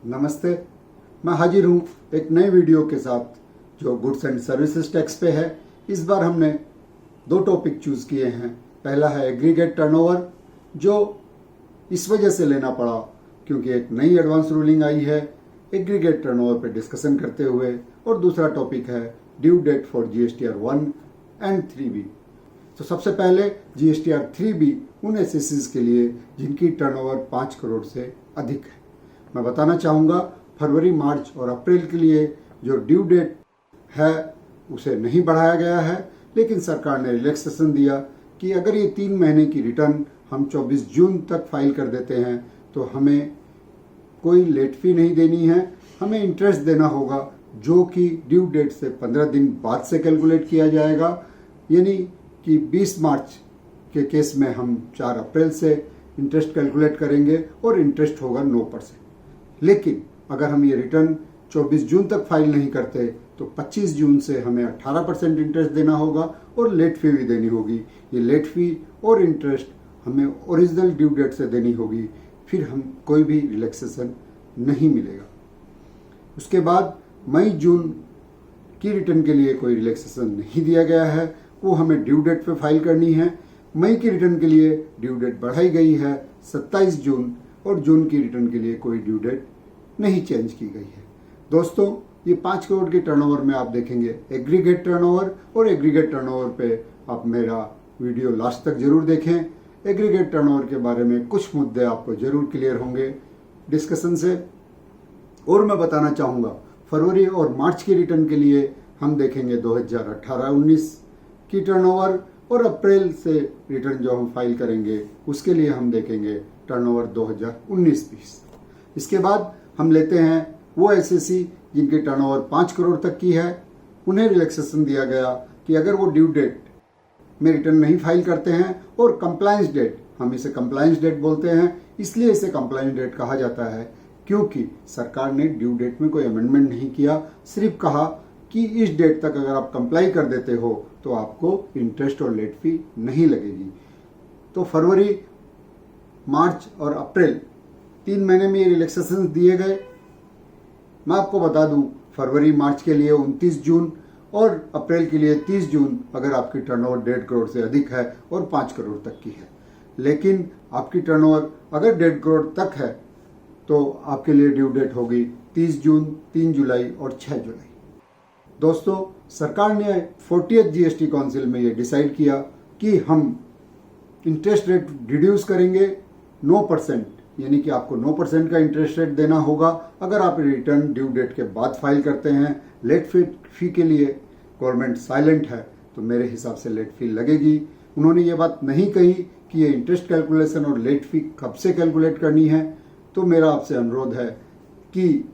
नमस्ते, मैं हाजिर हूँ एक नए वीडियो के साथ जो गुड्स एंड सर्विसेज टैक्स पे है। इस बार हमने दो टॉपिक चूज़ किए हैं। पहला है एग्रीगेट टर्नओवर, जो इस वजह से लेना पड़ा क्योंकि एक नई एडवांस रूलिंग आई है एग्रीगेट टर्नओवर पे डिस्कशन करते हुए। और दूसरा टॉपिक है due date for GSTR 1 and 3B। तो सबसे पहले GSTR 3B उन एसएससीज के लिए जिनकी टर्नओवर 5 करोड़ से अधिक है। मैं बताना चाहूँगा फरवरी, मार्च और अप्रैल के लिए जो ड्यू डेट है उसे नहीं बढ़ाया गया है, लेकिन सरकार ने रिलैक्सेशन दिया कि अगर ये 3 महीने की रिटर्न हम 24 जून तक फाइल कर देते हैं तो हमें कोई लेट फी नहीं देनी है, हमें इंटरेस्ट देना होगा जो कि ड्यू डेट से 15 दिन बाद से कैलकुलेट किया जाएगा। यानी कि 20 मार्च के केस में हम 4 अप्रैल से इंटरेस्ट कैलकुलेट करेंगे और इंटरेस्ट होगा 9%। लेकिन अगर हम ये रिटर्न 24 जून तक फाइल नहीं करते तो 25 जून से हमें 18% इंटरेस्ट देना होगा और लेट फी भी देनी होगी। ये लेट फी और इंटरेस्ट हमें ओरिजिनल ड्यू डेट से देनी होगी, फिर हम कोई भी रिलैक्सेशन नहीं मिलेगा। उसके बाद मई जून की रिटर्न के लिए कोई रिलैक्सेशन नहीं दिया गया है, वो हमें ड्यू डेट पे फाइल करनी है। मई की रिटर्न के लिए ड्यू डेट बढ़ाई गई है 27 जून और जून की रिटर्न के लिए कोई ड्यू डेट नहीं चेंज की गई है। दोस्तों, ये 5 करोड़ के टर्नओवर में आप देखेंगे एग्रीगेट टर्नओवर, और एग्रीगेट टर्नओवर पे आप मेरा वीडियो लास्ट तक जरूर देखें। एग्रीगेट टर्नओवर के बारे में कुछ मुद्दे आपको जरूर क्लियर होंगे डिस्कशन से। और मैं बताना चाहूँगा फरवरी और मार्च की रिटर्न के लिए हम देखेंगे 2018-19 की टर्नओवर, और अप्रैल से रिटर्न जो हम फाइल करेंगे उसके लिए हम देखेंगे टर्नओवर 2019-20। इसके बाद हम लेते हैं वो एसएससी जिनके टर्नओवर 5 करोड़ तक की है। उन्हें रिलैक्सेशन दिया गया कि अगर वो ड्यू डेट में रिटर्न नहीं फाइल करते हैं, और कंप्लायंस डेट, हम इसे कंप्लायंस डेट बोलते हैं, इसलिए इसे कंप्लायंस डेट कहा जाता है क्योंकि सरकार ने ड्यू डेट में कोई अमेंडमेंट नहीं किया, सिर्फ कहा कि इस डेट तक अगर आप कंप्लाई कर देते हो तो आपको इंटरेस्ट और लेट फी नहीं लगेगी। तो फरवरी, मार्च और अप्रैल 3 महीने में ये रिलैक्सेशन दिए गए। मैं आपको बता दूं फरवरी मार्च के लिए 29 जून और अप्रैल के लिए 30 जून अगर आपकी टर्नओवर 1.5 करोड़ से अधिक है और 5 करोड़ तक की है। लेकिन आपकी टर्नओवर अगर 1.5 करोड़ तक है तो आपके लिए ड्यू डेट होगी 30 जून, 3 जुलाई और 6 जुलाई। दोस्तों, सरकार ने 40th GST काउंसिल में ये डिसाइड किया कि हम इंटरेस्ट रेट रिड्यूस करेंगे 9%, यानी कि आपको 9% का इंटरेस्ट रेट देना होगा अगर आप रिटर्न ड्यू डेट के बाद फाइल करते हैं। लेट फी के लिए गवर्नमेंट साइलेंट है, तो मेरे हिसाब से लेट फी लगेगी। उन्होंने ये बात नहीं कही कि ये इंटरेस्ट कैलकुलेशन और लेट फी कब से कैलकुलेट करनी है। तो मेरा आपसे अनुरोध है कि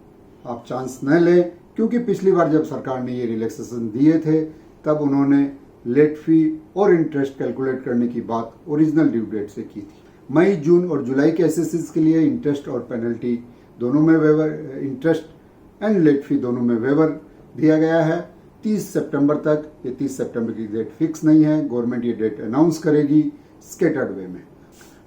आप चांस न लें, क्योंकि पिछली बार जब सरकार ने ये रिलैक्सेशन दिए थे तब उन्होंने लेट फी और इंटरेस्ट कैलकुलेट करने की बात ओरिजिनल ड्यू डेट से की थी। मई, जून और जुलाई के एसएससीज के लिए इंटरेस्ट और पेनल्टी दोनों में waiver, interest and late fee दोनों में वेवर दिया गया है 30 सितंबर तक। ये 30 सितंबर की डेट फिक्स नहीं है, गवर्नमेंट ये डेट अनाउंस करेगी स्केटर्ड वे में।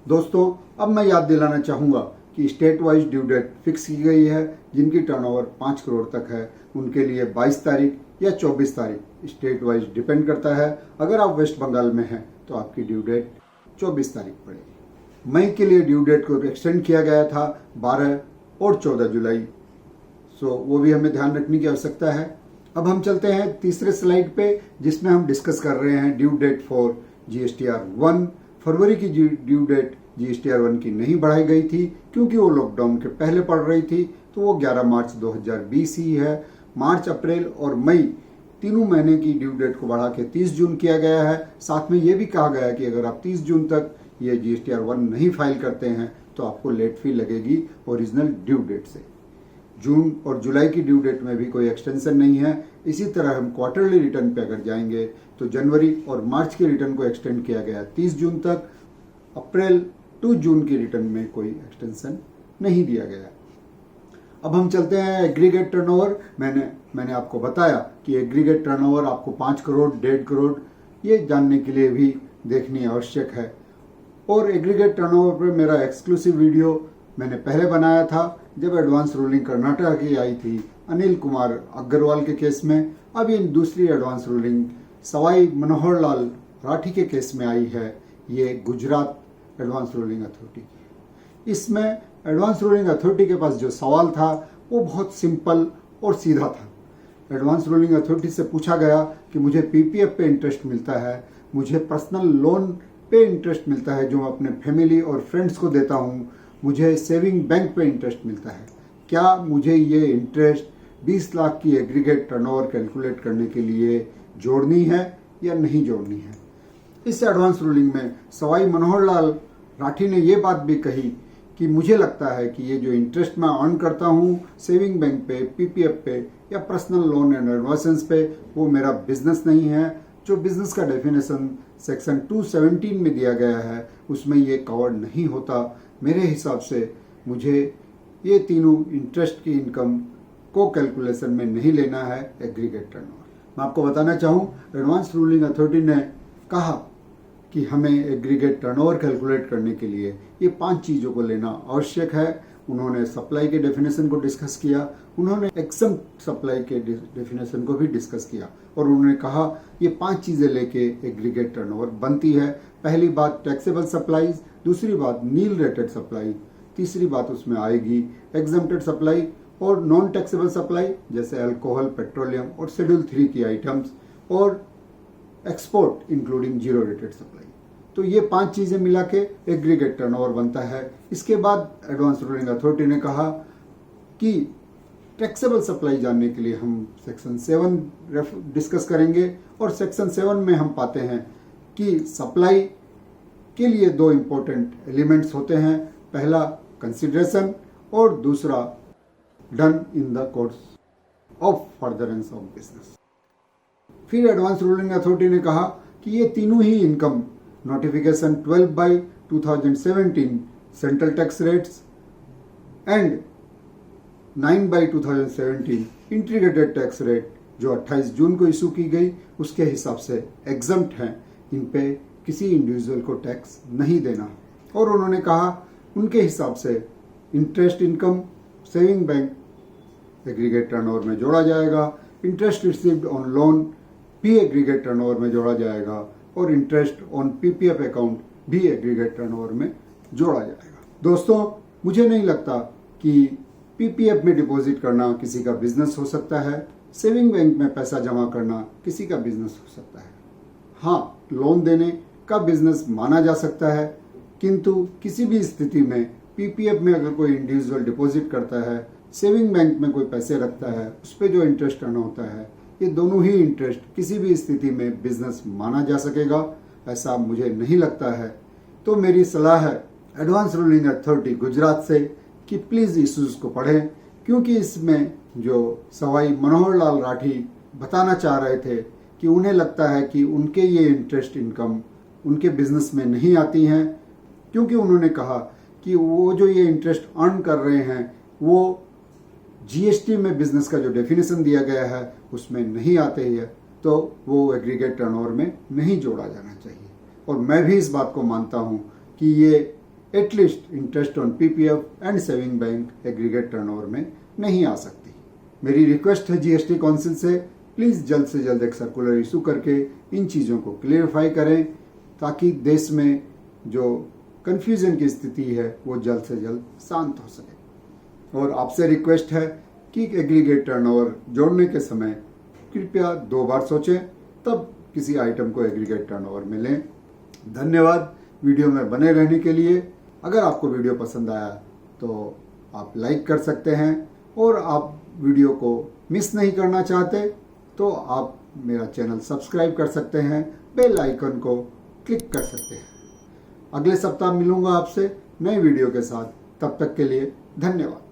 दोस्तों, अब मैं याद दिलाना चाहूँगा कि state wise due date fix की गई है। जिनकी टर्नओवर 5 करोड़ तक है उनके लिए 22 तारीख या 24 तारीख स्टेट वाइज डिपेंड करता है। अगर आप वेस्ट बंगाल में हैं तो आपकी ड्यू डेट 24 तारीख पड़ेगी। मई के लिए ड्यू डेट को एक्सटेंड किया गया था 12 और 14 जुलाई, सो वो भी हमें ध्यान रखने की आवश्यकता है। अब हम चलते हैं तीसरे स्लाइड पे, जिसमें हम डिस्कस कर रहे हैं ड्यू डेट फॉर GSTR 1। फरवरी की ड्यू डेट GSTR 1 की नहीं बढ़ाई गई थी क्योंकि वो लॉकडाउन के पहले पड़ रही थी, तो वो 11 मार्च 2020 ही है। मार्च, अप्रैल और मई तीनों महीने की ड्यू डेट को बढ़ा के 30 जून किया गया है। साथ में ये भी कहा गया है कि अगर आप 30 जून तक ये GSTR 1 नहीं फाइल करते हैं तो आपको लेट फी लगेगी ओरिजिनल ड्यू डेट से। जून और जुलाई की ड्यू डेट में भी कोई एक्सटेंशन नहीं है। इसी तरह हम क्वार्टरली रिटर्न पे अगर जाएंगे तो जनवरी और मार्च के रिटर्न को एक्सटेंड किया गया 30 जून तक। अप्रैल टू जून की रिटर्न में कोई एक्सटेंशन नहीं दिया गया। अब हम चलते हैं एग्रीगेट टर्नओवर। मैंने आपको बताया कि एग्रीगेट टर्नओवर आपको 5 करोड़, 1.5 करोड़ ये जानने के लिए भी देखनी आवश्यक है। और एग्रीगेट टर्नओवर पर मेरा एक्सक्लूसिव वीडियो मैंने पहले बनाया था जब एडवांस रूलिंग कर्नाटक की आई थी अनिल कुमार अग्रवाल के केस में। अब ये दूसरी एडवांस रूलिंग सवाई मनोहर लाल राठी के केस में आई है, ये गुजरात एडवांस रूलिंग अथॉरिटी की। इसमें एडवांस रूलिंग अथॉरिटी के पास जो सवाल था वो बहुत सिंपल और सीधा था। एडवांस रूलिंग अथॉरिटी से पूछा गया कि मुझे पीपीएफ पे इंटरेस्ट मिलता है, मुझे पर्सनल लोन पे इंटरेस्ट मिलता है जो मैं अपने फैमिली और फ्रेंड्स को देता हूँ, मुझे सेविंग बैंक पे इंटरेस्ट मिलता है, क्या मुझे ये इंटरेस्ट 20 लाख की एग्रीगेट टर्नओवर कैलकुलेट करने के लिए जोड़नी है या नहीं जोड़नी है। इस एडवांस रूलिंग में सवाई मनोहर लाल राठी ने ये बात भी कही कि मुझे लगता है कि ये जो इंटरेस्ट मैं अर्न करता हूँ सेविंग बैंक पे, पीपीएफ पे या पर्सनल लोन एंड एडवांसेस पे, वो मेरा बिजनेस नहीं है। जो बिजनेस का डेफिनेशन सेक्शन 217 में दिया गया है उसमें ये कवर नहीं होता। मेरे हिसाब से मुझे ये तीनों इंटरेस्ट की इनकम को कैलकुलेशन में नहीं लेना है एग्रीगेट टर्नओवर। मैं आपको बताना चाहूँ एडवांस रूलिंग अथॉरिटी ने कहा कि हमें एग्रीगेट टर्नओवर कैलकुलेट करने के लिए ये 5 चीज़ों को लेना आवश्यक है। उन्होंने सप्लाई के डेफिनेशन को डिस्कस किया, उन्होंने एक्सम्प्ट सप्लाई के डेफिनेशन को भी डिस्कस किया और उन्होंने कहा ये 5 चीज़ें लेके एग्रीगेट टर्नओवर बनती है। पहली बात टैक्सेबल सप्लाईज, दूसरी बात नील रेटेड सप्लाई, तीसरी बात उसमें आएगी एग्जम्प्टेड सप्लाई और नॉन टैक्सेबल सप्लाई जैसे अल्कोहल, पेट्रोलियम और शेड्यूल 3 की आइटम्स और export including zero rated supply. तो ये 5 चीज़ें मिला के एग्रीगेट टर्नओवर बनता है। इसके बाद एडवांस रूलिंग अथॉरिटी ने कहा कि टैक्सेबल सप्लाई जानने के लिए हम सेक्शन 7 डिस्कस करेंगे और सेक्शन 7 में हम पाते हैं कि सप्लाई के लिए 2 इम्पोर्टेंट एलिमेंट्स होते हैं, पहला कंसिडरेशन और दूसरा done in the course of furtherance of business. फिर एडवांस रूलिंग अथॉरिटी ने कहा कि ये तीनों ही income notification 12/2017 central tax rates and 9/2017 integrated tax rate जो 28 जून को इशू की गई उसके हिसाब से एग्जम्प्ट हैं, इन पे किसी इंडिविजुअल को टैक्स नहीं देना। और उन्होंने कहा उनके हिसाब से interest income saving bank aggregate turnover में जोड़ा जाएगा, इंटरेस्ट रिसीव्ड ऑन लोन भी एग्रीगेट टर्नओवर में जोड़ा जाएगा और इंटरेस्ट ऑन पीपीएफ अकाउंट भी एग्रीगेट टर्नओवर में जोड़ा जाएगा। दोस्तों, मुझे नहीं लगता कि पीपीएफ में डिपॉजिट करना किसी का बिजनेस हो सकता है, सेविंग बैंक में पैसा जमा करना किसी का बिजनेस हो सकता है। हाँ, लोन देने का बिजनेस माना जा सकता है, किंतु किसी भी स्थिति में पीपीएफ में अगर कोई इंडिविजुअल डिपॉजिट करता है, सेविंग बैंक में कोई पैसे रखता है, उस पर जो इंटरेस्ट अर्न होता है, ये दोनों ही इंटरेस्ट किसी भी स्थिति में बिजनेस माना जा सकेगा, ऐसा मुझे नहीं लगता है। तो मेरी सलाह है एडवांस रूलिंग अथॉरिटी गुजरात से कि प्लीज़ इश्यूज को पढ़ें, क्योंकि इसमें जो सवाई मनोहर लाल राठी बताना चाह रहे थे कि उन्हें लगता है कि उनके ये इंटरेस्ट इनकम उनके बिजनेस में नहीं आती हैं, क्योंकि उन्होंने कहा कि वो जो ये इंटरेस्ट अर्न कर रहे हैं वो जीएसटी में बिजनेस का जो डेफिनेशन दिया गया है उसमें नहीं आते हैं, तो वो एग्रीगेट टर्नओवर में नहीं जोड़ा जाना चाहिए। और मैं भी इस बात को मानता हूँ कि ये at least interest on PPF and saving bank aggregate turnover में नहीं आ सकती। मेरी रिक्वेस्ट है जीएसटी काउंसिल से, प्लीज़ जल्द से जल्द एक सर्कुलर इशू करके इन चीज़ों को क्लियरिफाई करें ताकि देश में जो कन्फ्यूजन की स्थिति है वो जल्द से जल्द शांत हो सके। और आपसे रिक्वेस्ट है कि एग्रीगेट टर्नओवर जोड़ने के समय कृपया 2 बार सोचें, तब किसी आइटम को एग्रीगेट टर्नओवर में लें। धन्यवाद वीडियो में बने रहने के लिए। अगर आपको वीडियो पसंद आया तो आप लाइक कर सकते हैं और आप वीडियो को मिस नहीं करना चाहते तो आप मेरा चैनल सब्सक्राइब कर सकते हैं, बेल आइकन को क्लिक कर सकते हैं। अगले सप्ताह मिलूंगा आपसे नए वीडियो के साथ, तब तक के लिए धन्यवाद।